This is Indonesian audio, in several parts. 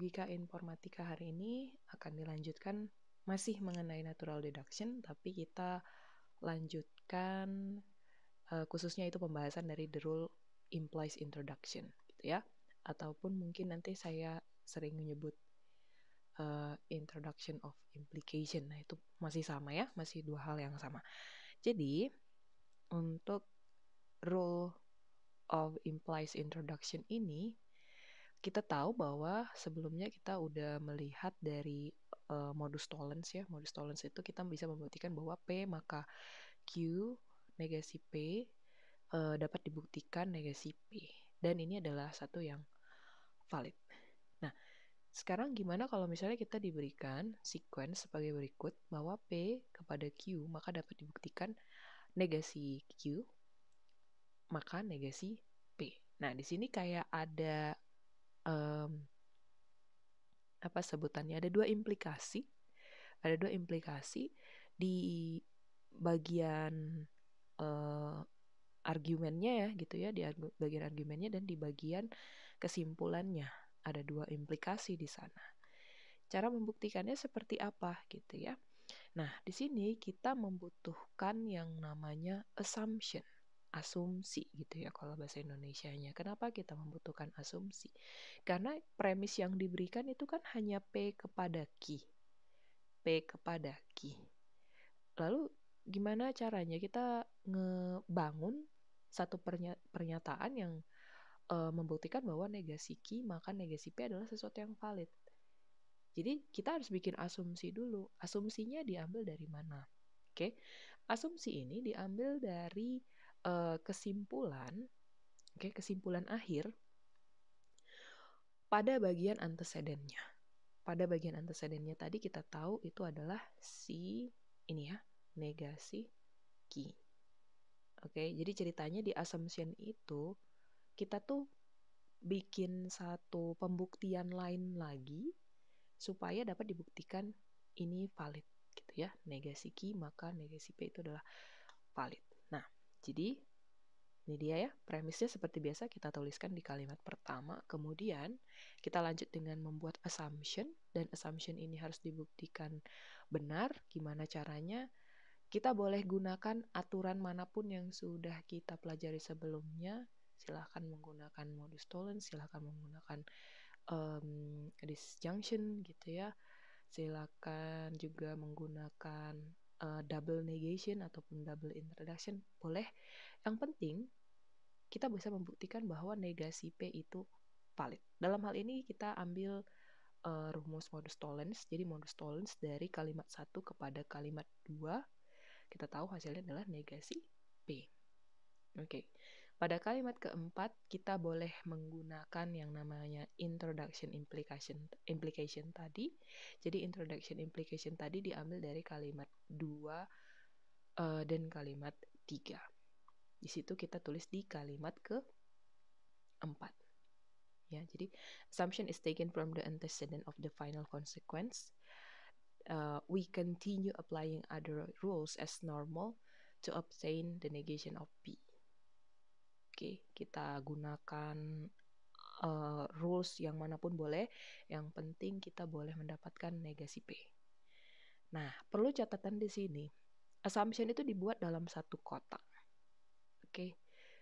logika informatika hari ini akan dilanjutkan masih mengenai natural deduction, tapi kita lanjutkan khususnya itu pembahasan dari the rule implies introduction, gitu ya. Ataupun mungkin nanti saya sering menyebut introduction of implication. Nah, itu masih sama ya, masih dua hal yang sama. Jadi, untuk rule of implies introduction ini, kita tahu bahwa sebelumnya kita udah melihat dari modus tollens ya. Modus tollens itu kita bisa membuktikan bahwa P maka Q negasi P dapat dibuktikan negasi P. Dan ini adalah satu yang valid. Nah, sekarang gimana kalau misalnya kita diberikan sequence sebagai berikut bahwa P kepada Q maka dapat dibuktikan negasi Q maka negasi P. Nah, di sini kayak ada apa sebutannya? Ada dua implikasi. Ada dua implikasi di bagian argumennya ya gitu ya, di bagian argumennya dan di bagian kesimpulannya. Ada dua implikasi di sana. Cara membuktikannya seperti apa gitu ya. Nah, di sini kita membutuhkan yang namanya assumption. Asumsi gitu ya kalau bahasa Indonesianya. Kenapa kita membutuhkan asumsi? Karena premis yang diberikan itu kan hanya P kepada Q. P kepada Q. Lalu gimana caranya kita ngebangun satu pernyataan yang membuktikan bahwa negasi Q maka negasi P adalah sesuatu yang valid. Jadi kita harus bikin asumsi dulu. Asumsinya diambil dari mana? Oke, asumsi ini diambil dari kesimpulan, kesimpulan akhir pada bagian antecedennya. Pada bagian antecedennya tadi kita tahu itu adalah si ini ya, negasi Q. Oke, jadi ceritanya di assumption itu kita tuh bikin satu pembuktian lain lagi supaya dapat dibuktikan ini valid gitu ya. Negasi Q maka negasi P itu adalah valid. Nah, jadi ini dia ya, premisnya seperti biasa kita tuliskan di kalimat pertama, kemudian kita lanjut dengan membuat assumption, dan assumption ini harus dibuktikan benar. Gimana caranya? Kita boleh gunakan aturan manapun yang sudah kita pelajari sebelumnya. Silahkan menggunakan modus tollens, silahkan menggunakan disjunction gitu ya. Silakan juga menggunakan double negation ataupun double introduction, boleh. Yang penting kita bisa membuktikan bahwa negasi P itu valid. Dalam hal ini kita ambil rumus modus tollens. Jadi modus tollens dari kalimat 1 kepada kalimat 2, kita tahu hasilnya adalah negasi P. Oke. Pada kalimat keempat, kita boleh menggunakan yang namanya introduction implication tadi. Jadi introduction implication tadi diambil dari kalimat 2 dan kalimat 3. Di situ kita tulis di kalimat keempat. Ya, jadi assumption is taken from the antecedent of the final consequence. We continue applying other rules as normal to obtain the negation of P. Oke, kita gunakan rules yang manapun boleh, yang penting kita boleh mendapatkan negasi P. Nah, perlu catatan di sini, assumption itu dibuat dalam satu kotak. Oke,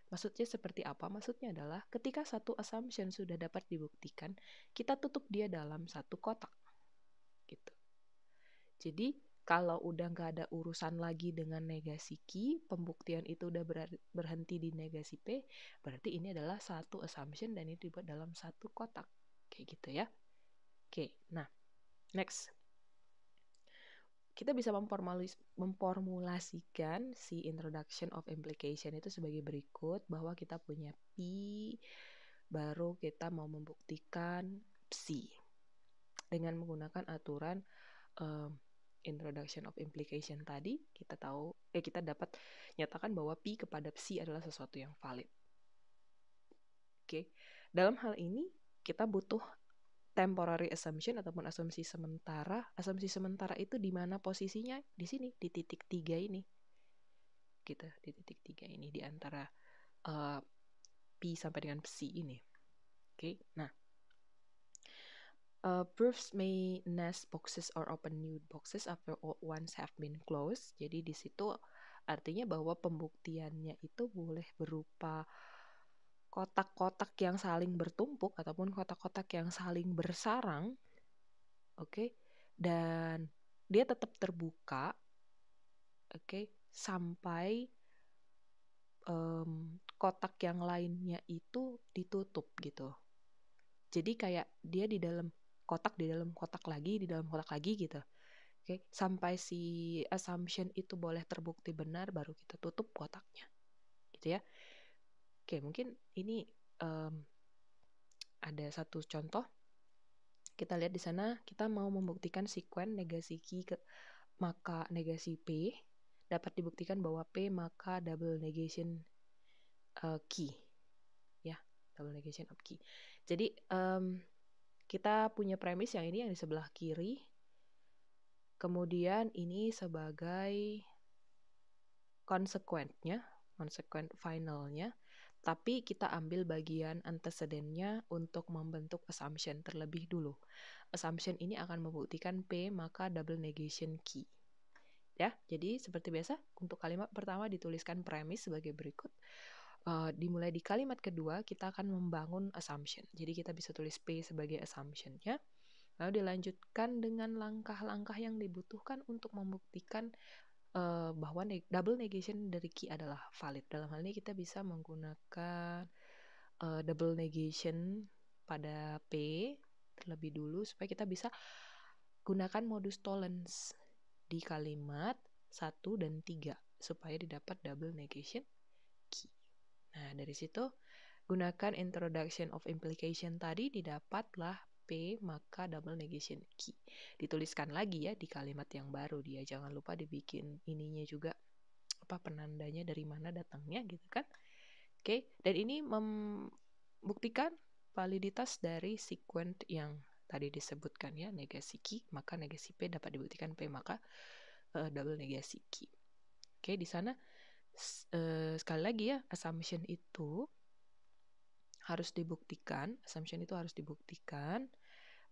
maksudnya seperti apa? Maksudnya adalah ketika satu assumption sudah dapat dibuktikan, kita tutup dia dalam satu kotak. Gitu. Jadi, kalau udah nggak ada urusan lagi dengan negasi Q, pembuktian itu udah berhenti di negasi P, berarti ini adalah satu assumption dan itu dibuat dalam satu kotak. Kayak gitu ya. Oke, nah, next. Kita bisa memformulasikan si introduction of implication itu sebagai berikut, bahwa kita punya P, baru kita mau membuktikan psi dengan menggunakan aturan introduction of implication tadi. Kita tahu kita dapat nyatakan bahwa P kepada psi adalah sesuatu yang valid. Oke. Dalam hal ini kita butuh temporary assumption ataupun asumsi sementara. Asumsi sementara itu di mana posisinya? Di sini, di titik 3 ini. Gitu, di titik 3 ini, di antara P sampai dengan psi ini. Oke, nah. Proofs may nest boxes or open new boxes after all ones have been closed. Jadi di situ artinya bahwa pembuktiannya itu boleh berupa kotak-kotak yang saling bertumpuk ataupun kotak-kotak yang saling bersarang, oke, dan dia tetap terbuka, oke, sampai kotak yang lainnya itu ditutup gitu. Jadi kayak dia di dalam kotak lagi, di dalam kotak lagi gitu. Oke, sampai si assumption itu boleh terbukti benar baru kita tutup kotaknya. Gitu ya. Oke, mungkin ini ada satu contoh. Kita lihat di sana kita mau membuktikan sekuen negasi Q maka negasi P dapat dibuktikan bahwa P maka double negation key, ya, double negation of key. Jadi kita punya premis yang ini yang di sebelah kiri, kemudian ini sebagai konsekuen finalnya, tapi kita ambil bagian antecedennya untuk membentuk assumption terlebih dulu. Assumption ini akan membuktikan P maka double negation key. Ya, jadi seperti biasa untuk kalimat pertama dituliskan premis sebagai berikut. Dimulai di kalimat kedua kita akan membangun assumption. Jadi kita bisa tulis P sebagai assumption-nya. Lalu dilanjutkan dengan langkah-langkah yang dibutuhkan untuk membuktikan bahwa double negation dari key adalah valid. Dalam hal ini kita bisa menggunakan double negation pada P terlebih dulu supaya kita bisa gunakan modus tollens di kalimat 1 dan 3 supaya didapat double negation key. Nah, dari situ gunakan introduction of implication tadi didapatlah P maka double negation key. Dituliskan lagi ya di kalimat yang baru dia. Jangan lupa dibikin ininya juga penandanya dari mana datangnya gitu kan. Oke, dan ini membuktikan validitas dari sekuen yang tadi disebutkan ya, negasi key maka negasi P dapat dibuktikan P maka double negasi key. Oke, di sana sekali lagi ya, assumption itu harus dibuktikan,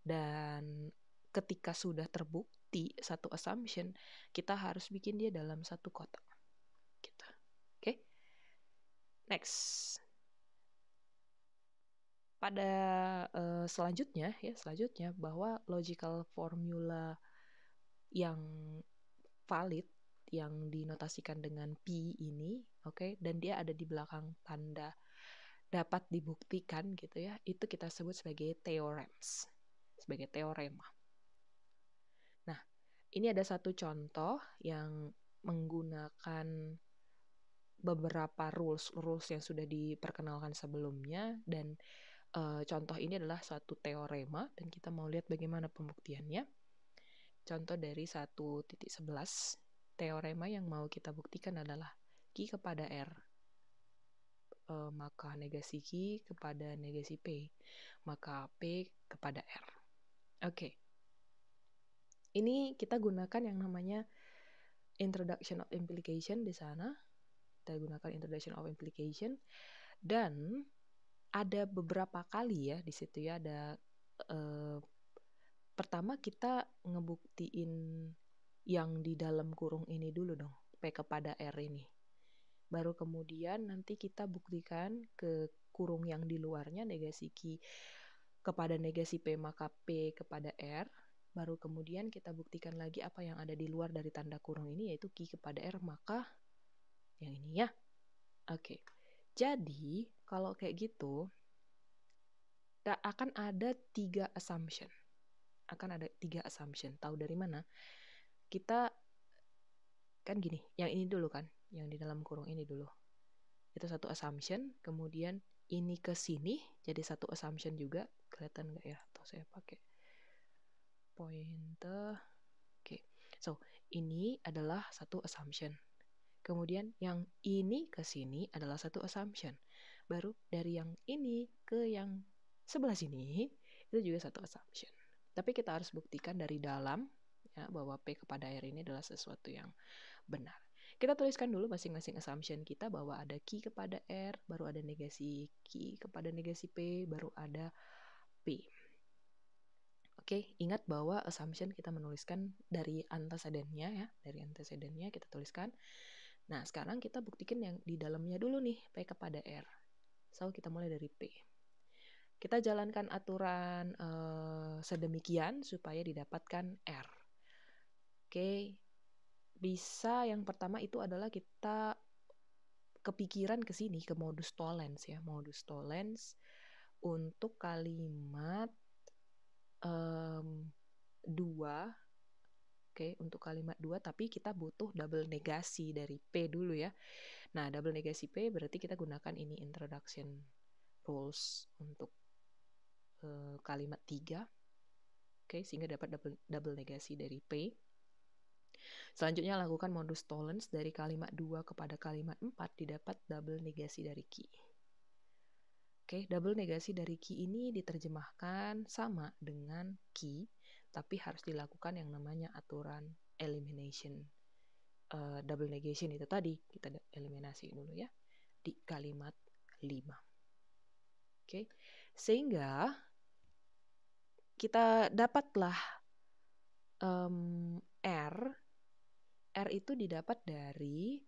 dan ketika sudah terbukti satu assumption, kita harus bikin dia dalam satu kotak. Gitu. Oke. Next. Pada selanjutnya bahwa logical formula yang valid yang dinotasikan dengan P ini, oke, dan dia ada di belakang tanda dapat dibuktikan gitu ya, itu kita sebut sebagai theorems, sebagai teorema. Nah, ini ada satu contoh yang menggunakan beberapa rules yang sudah diperkenalkan sebelumnya, dan contoh ini adalah suatu teorema dan kita mau lihat bagaimana pembuktiannya. Contoh dari 1.11, teorema yang mau kita buktikan adalah Q kepada R maka negasi Q kepada negasi P maka P kepada R. Oke. Ini kita gunakan yang namanya introduction of implication di sana. Kita gunakan introduction of implication dan ada beberapa kali ya di situ ya, ada pertama kita ngebuktiin yang di dalam kurung ini dulu dong, P kepada R ini. Baru kemudian nanti kita buktikan ke kurung yang di luarnya negasi Q kepada negasi P maka P kepada R. Baru kemudian kita buktikan lagi apa yang ada di luar dari tanda kurung ini, yaitu Q kepada R maka yang ini ya. Oke. Jadi kalau kayak gitu akan ada 3 assumption. Tahu dari mana? Kita kan gini, yang ini dulu kan, yang di dalam kurung ini dulu. Itu satu assumption, kemudian ini ke sini jadi satu assumption juga. Kelihatan nggak ya? Atau saya pakai pointer. Oke. So, ini adalah satu assumption. Kemudian yang ini ke sini adalah satu assumption. Baru dari yang ini ke yang sebelah sini itu juga satu assumption. Tapi kita harus buktikan dari dalam ya, bahwa P kepada R ini adalah sesuatu yang benar. Kita tuliskan dulu masing-masing assumption kita bahwa ada Q kepada R, baru ada negasi Q kepada negasi P, baru ada P. Oke, ingat bahwa assumption kita menuliskan dari antecedennya ya, dari antecedennya kita tuliskan. Nah, sekarang kita buktikan yang di dalamnya dulu nih, P kepada R. So, kita mulai dari P. Kita jalankan aturan sedemikian supaya didapatkan R. Oke, bisa yang pertama itu adalah kita kepikiran ke sini, ke modus tollens ya, modus tollens untuk kalimat 2. Oke, untuk kalimat 2, tapi kita butuh double negasi dari P dulu ya. Nah, double negasi P berarti kita gunakan ini introduction rules untuk kalimat 3. Oke, sehingga dapat double negasi dari P. Selanjutnya lakukan modus tollens dari kalimat 2 kepada kalimat 4 didapat double negasi dari Q. Oke, double negasi dari Q ini diterjemahkan sama dengan Q, tapi harus dilakukan yang namanya aturan elimination. Double negation itu tadi, kita eliminasi dulu ya, di kalimat 5. Oke, sehingga kita dapatlah R itu didapat dari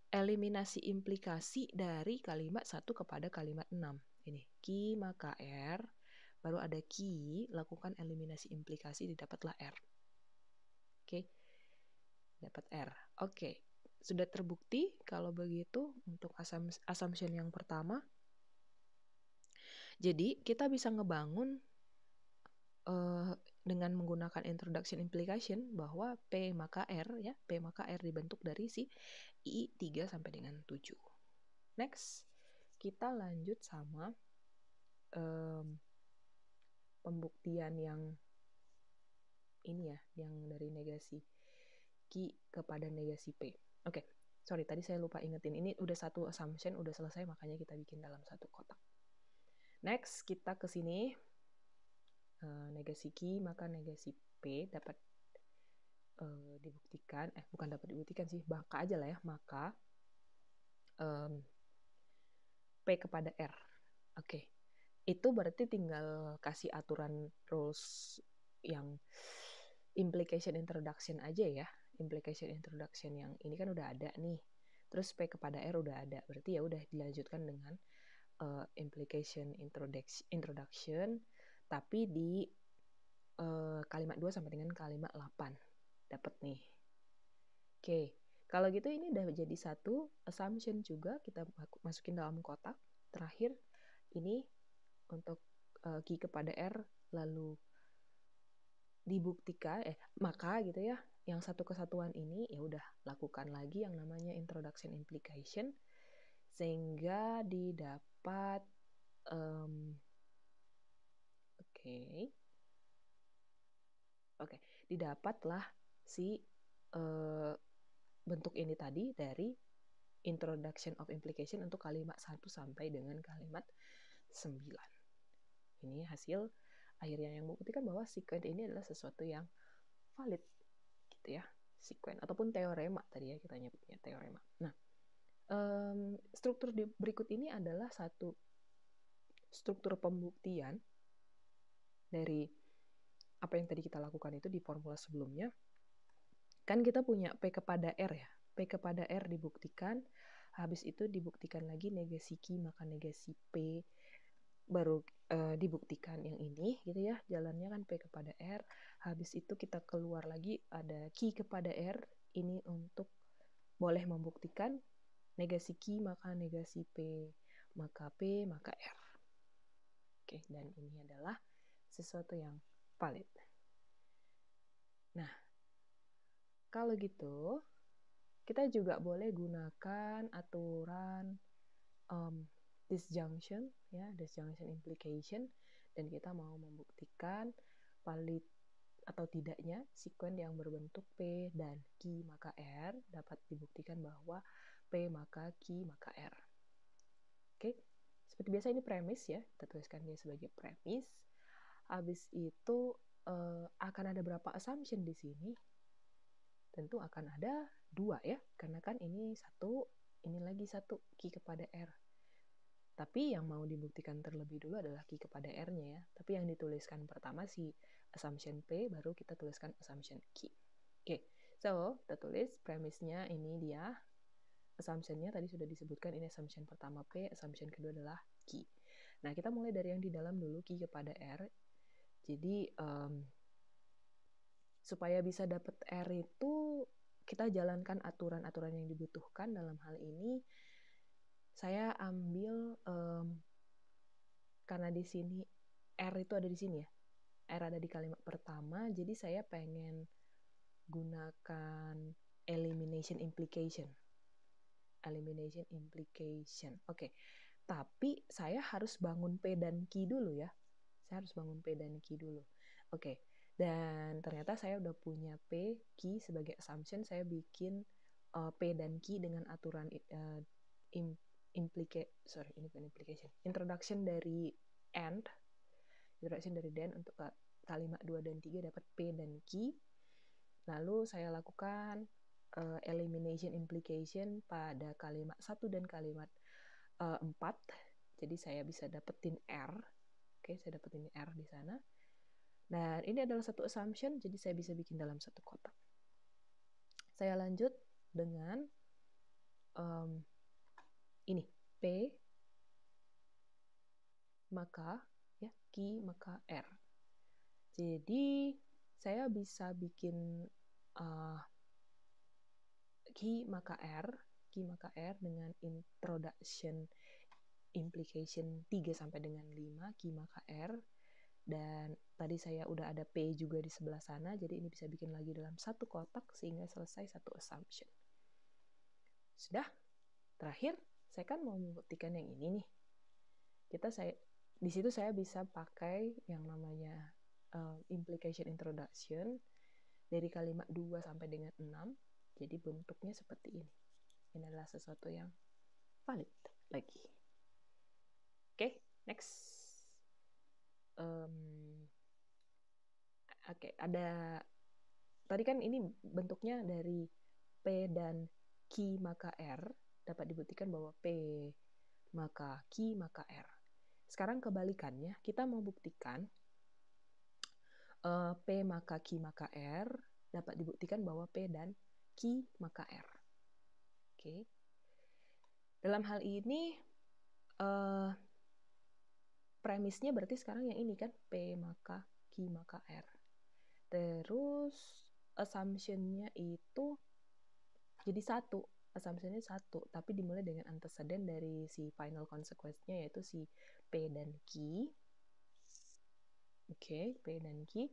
eliminasi implikasi dari kalimat 1 kepada kalimat 6. Ini, Q maka R, baru ada Q, lakukan eliminasi implikasi, didapatlah R. Oke, dapat R. Oke, sudah terbukti kalau begitu untuk assumption yang pertama. Jadi, kita bisa ngebangun dengan menggunakan introduction implication bahwa P maka R ya, P maka R dibentuk dari si I 3 sampai dengan 7. Next, kita lanjut sama pembuktian yang ini ya, yang dari negasi Q kepada negasi P. Oke, sorry tadi saya lupa ingetin, ini udah satu assumption, udah selesai, makanya kita bikin dalam satu kotak. Next, kita ke sini, negasi Q maka negasi P dapat dibuktikan, bukan dapat dibuktikan sih, maka aja lah ya, maka P kepada R. Oke, itu berarti tinggal kasih aturan rules yang implication introduction aja ya. Implication introduction yang ini kan udah ada nih. Terus P kepada R udah ada. Berarti ya udah dilanjutkan dengan implication introduction tapi di kalimat 2 sampai dengan kalimat 8. Dapat nih. Oke, kalau gitu ini udah jadi satu assumption juga, kita masukin dalam kotak. Terakhir ini untuk Q kepada R lalu dibuktikan maka gitu ya, yang satu kesatuan ini ya udah lakukan lagi yang namanya introduction implication sehingga didapat didapatlah si bentuk ini tadi dari introduction of implication untuk kalimat 1 sampai dengan kalimat 9. Ini hasil akhirnya yang membuktikan bahwa sequence ini adalah sesuatu yang valid gitu ya, sequence ataupun teorema tadi ya kita nyebutnya teorema. Nah, struktur berikut ini adalah satu struktur pembuktian dari apa yang tadi kita lakukan itu di formula sebelumnya. Kan kita punya P kepada R ya, P kepada R dibuktikan, habis itu dibuktikan lagi negasi Q maka negasi P, baru dibuktikan yang ini gitu ya, jalannya kan P kepada R, habis itu kita keluar lagi ada Q kepada R, ini untuk boleh membuktikan negasi Q maka negasi P maka P maka R. Oke, dan ini adalah sesuatu yang valid. Nah, kalau gitu kita juga boleh gunakan aturan disjunction ya, disjunction implication, dan kita mau membuktikan valid atau tidaknya sequence yang berbentuk P dan Q maka R dapat dibuktikan bahwa P maka Q maka R. Oke, seperti biasa ini premis ya, kita tuliskan dia sebagai premis. Habis itu akan ada berapa assumption di sini? Tentu akan ada 2 ya, karena kan ini satu, ini lagi satu, Q kepada R. Tapi yang mau dibuktikan terlebih dulu adalah Q kepada R-nya ya. Tapi yang dituliskan pertama si assumption P, baru kita tuliskan assumption Q. Oke, so kita tulis premisnya ini dia. Assumption-nya tadi sudah disebutkan, ini assumption pertama P, assumption kedua adalah Q. Nah, kita mulai dari yang di dalam dulu, Q kepada R. Jadi, supaya bisa dapat R itu, kita jalankan aturan-aturan yang dibutuhkan. Dalam hal ini, saya ambil, karena di sini R itu ada di sini ya, R ada di kalimat pertama, jadi saya pengen gunakan elimination implication. Oke. Tapi saya harus bangun P dan Q dulu ya. Oke. Dan ternyata saya udah punya P, Q sebagai assumption. Saya bikin P dan Q dengan aturan introduction dari then untuk kalimat 2 dan 3 dapat P dan Q. Lalu saya lakukan elimination implication pada kalimat 1 dan kalimat 4. Jadi saya bisa dapetin R. Oke, saya dapetin R di sana. Dan ini adalah satu assumption, jadi saya bisa bikin dalam satu kotak. Saya lanjut dengan ini, P maka ya Q maka R. Jadi saya bisa bikin Q maka R dengan introduction implication 3 sampai dengan 5, Q maka R. Dan tadi saya udah ada P juga di sebelah sana, jadi ini bisa bikin lagi dalam satu kotak sehingga selesai satu assumption. Sudah? Terakhir, saya kan mau membuktikan yang ini nih. Di situ saya bisa pakai yang namanya implication introduction dari kalimat 2 sampai dengan 6. Jadi bentuknya seperti ini. Ini adalah sesuatu yang valid lagi. Oke, next. Oke, ada tadi kan ini bentuknya dari P dan Q maka R, dapat dibuktikan bahwa P maka Q maka R. Sekarang kebalikannya, kita mau buktikan P maka Q maka R dapat dibuktikan bahwa P dan Q maka R. Oke. Dalam hal ini premisnya berarti sekarang yang ini kan, P maka Q maka R. Terus assumption-nya itu jadi satu, assumption-nya satu, tapi dimulai dengan antecedent dari si final consequence-nya, yaitu si P dan Q. Oke, P dan Q.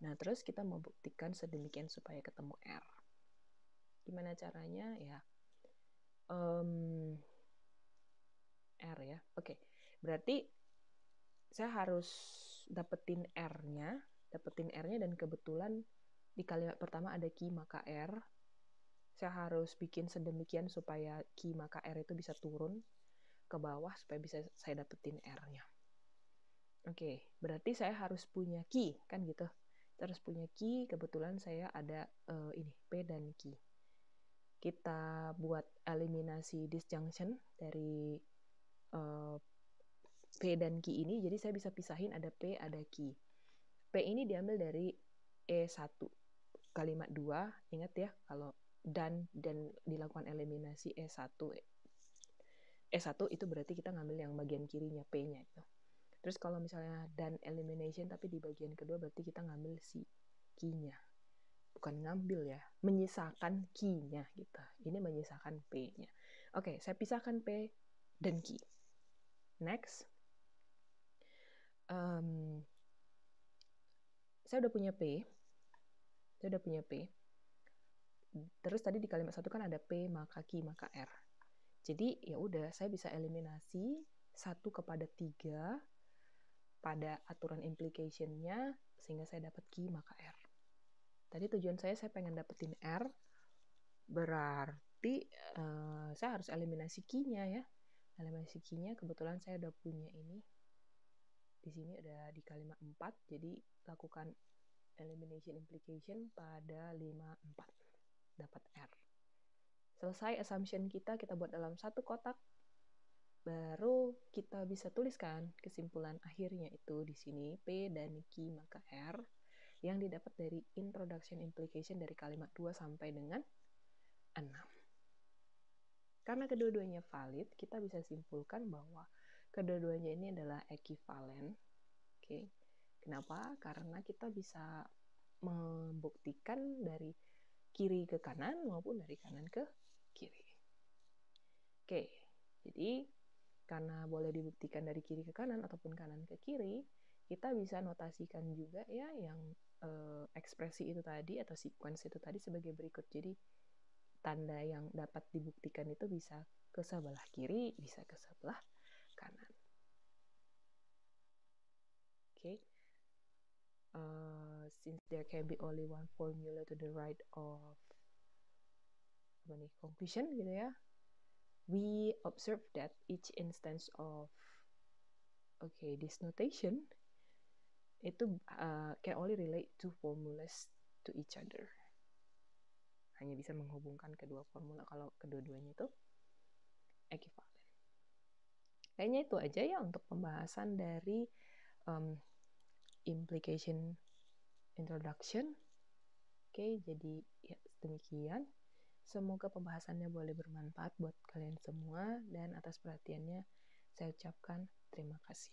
Nah, terus kita mau buktikan sedemikian supaya ketemu R. Gimana caranya? Ya, R ya. Oke, berarti saya harus dapetin R-nya dan kebetulan di kalimat pertama ada Q maka R. Saya harus bikin sedemikian supaya Q maka R itu bisa turun ke bawah supaya bisa saya dapetin R-nya. Oke, berarti saya harus punya Q, kan gitu. Kita harus punya Q, kebetulan saya ada ini, P dan Q. Kita buat eliminasi disjunction dari P dan Q ini, jadi saya bisa pisahin ada P, ada Q. P ini diambil dari E1, kalimat 2, ingat ya, kalau dan dilakukan eliminasi E1 itu berarti kita ngambil yang bagian kirinya, P-nya itu. Terus kalau misalnya dan elimination, tapi di bagian kedua berarti kita ngambil si Q-nya. Bukan ngambil ya, menyisakan Q-nya gitu. Ini menyisakan P-nya. Oke, saya pisahkan P dan Q. Next. Saya udah punya P. Terus tadi di kalimat 1 kan ada P maka Q maka R. Jadi ya udah, saya bisa eliminasi 1 kepada 3 pada aturan implication-nya sehingga saya dapat Q maka R. Tadi tujuan saya pengen dapetin R, berarti saya harus eliminasi Q-nya ya. Eliminasi Q-nya kebetulan saya udah punya ini. Di sini ada di kalimat 4, jadi lakukan elimination implication pada 5, 4. Dapat R. Selesai assumption kita buat dalam satu kotak. Baru kita bisa tuliskan kesimpulan akhirnya itu di sini P dan Q maka R. yang didapat dari introduction implication dari kalimat 2 sampai dengan 6. Karena kedua-duanya valid, kita bisa simpulkan bahwa kedua-duanya ini adalah ekivalen. Oke. Kenapa? Karena kita bisa membuktikan dari kiri ke kanan maupun dari kanan ke kiri. Oke, jadi karena boleh dibuktikan dari kiri ke kanan ataupun kanan ke kiri, kita bisa notasikan juga ya yang ekspresi itu tadi atau sequence itu tadi sebagai berikut. Jadi tanda yang dapat dibuktikan itu bisa ke sebelah kiri, bisa ke sebelah kanan. Okay. Since there can be only one formula to the right of conclusion gitu ya, we observe that each instance of this notation itu can only relate two formulas to each other. Hanya bisa menghubungkan kedua formula kalau kedua-duanya itu ekivalen. Kayaknya itu aja ya untuk pembahasan dari implication introduction. Oke, jadi ya demikian. Semoga pembahasannya boleh bermanfaat buat kalian semua dan atas perhatiannya saya ucapkan terima kasih.